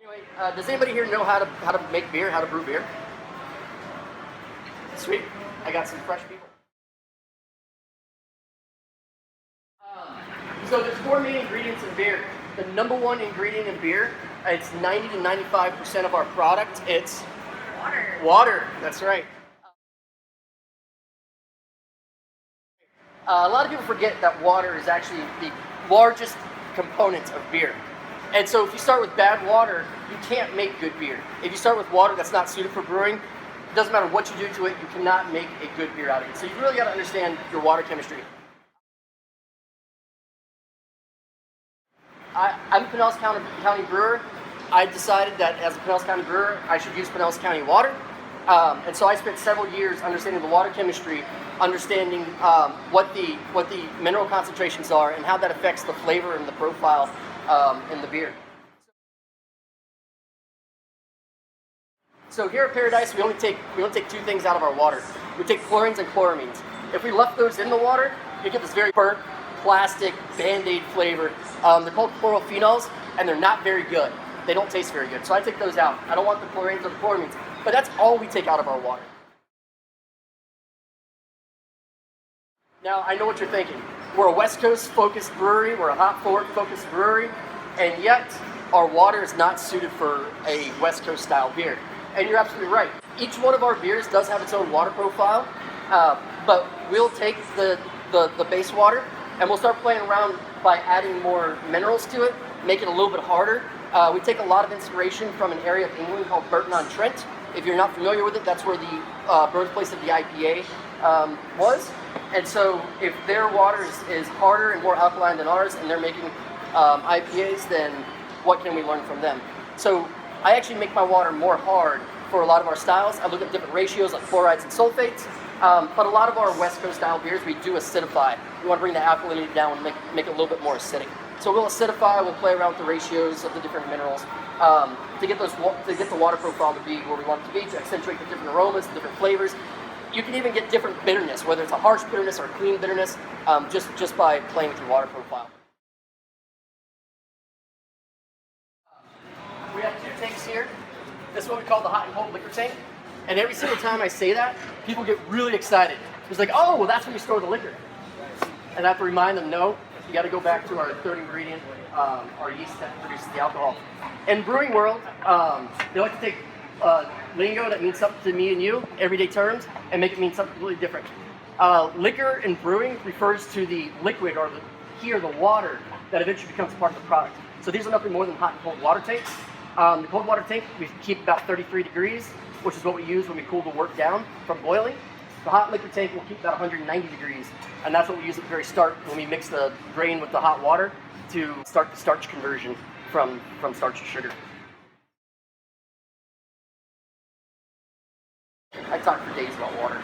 Anyway, does anybody here know how to make beer, how to brew beer? Sweet. I got some fresh people. So there's 4 main ingredients in beer. The number 1 ingredient in beer, it's 90 to 95% of our product. It's Water. Water. That's right. A lot of people forget that water is actually the largest component of beer. And so if you start with bad water, you can't make good beer. If you start with water that's not suited for brewing, it doesn't matter what you do to it, you cannot make a good beer out of it. So you really got to understand your water chemistry. I'm a Pinellas County brewer. I decided that as a Pinellas County brewer, I should use Pinellas County water. And so I spent several years understanding the water chemistry, understanding what the mineral concentrations are and how that affects the flavor and the profile in the beer. So here at Paradise, we only take 2 things out of our water. We take chlorines and chloramines. If we left those in the water, you get this very burnt, plastic, Band-Aid flavor. They're called chlorophenols, and they're not very good. They don't taste very good. So I take those out. I don't want the chlorines or the chloramines. But that's all we take out of our water. Now, I know what you're thinking. We're a West Coast focused brewery. We're a hop forward focused brewery. And yet, our water is not suited for a West Coast style beer. And you're absolutely right. Each one of our beers does have its own water profile, but we'll take the base water and we'll start playing around by adding more minerals to it, make it a little bit harder. We take a lot of inspiration from an area of England called Burton-on-Trent. If you're not familiar with it, that's where the birthplace of the IPA was. And so if their water is harder and more alkaline than ours and they're making IPAs, then what can we learn from them? So I actually make my water more hard for a lot of our styles. I look at different ratios like chlorides and sulfates, but a lot of our West Coast style beers, we do acidify. We want to bring the alkalinity down and make it a little bit more acidic. So we'll acidify, we'll play around with the ratios of the different minerals to get the water profile to be where we want it to be, to accentuate the different aromas, the different flavors. You can even get different bitterness, whether it's a harsh bitterness or a clean bitterness, just by playing with your water profile. We have 2 tanks here. This is what we call the hot and cold liquor tank. And every single time I say that, people get really excited. It's like, oh, well, that's where you store the liquor. And I have to remind them, no, you got to go back to our 3rd ingredient, our yeast that produces the alcohol. In brewing world, they like to take lingo that means something to me and you, everyday terms, and make it mean something completely different. Liquor in brewing refers to the liquid or the water that eventually becomes part of the product. So these are nothing more than hot and cold water tanks. The cold water tank, we keep about 33 degrees, which is what we use when we cool the work down from boiling. The hot liquor tank will keep about 190 degrees, and that's what we use at the very start when we mix the grain with the hot water to start the starch conversion from starch to sugar. I talk for days about water.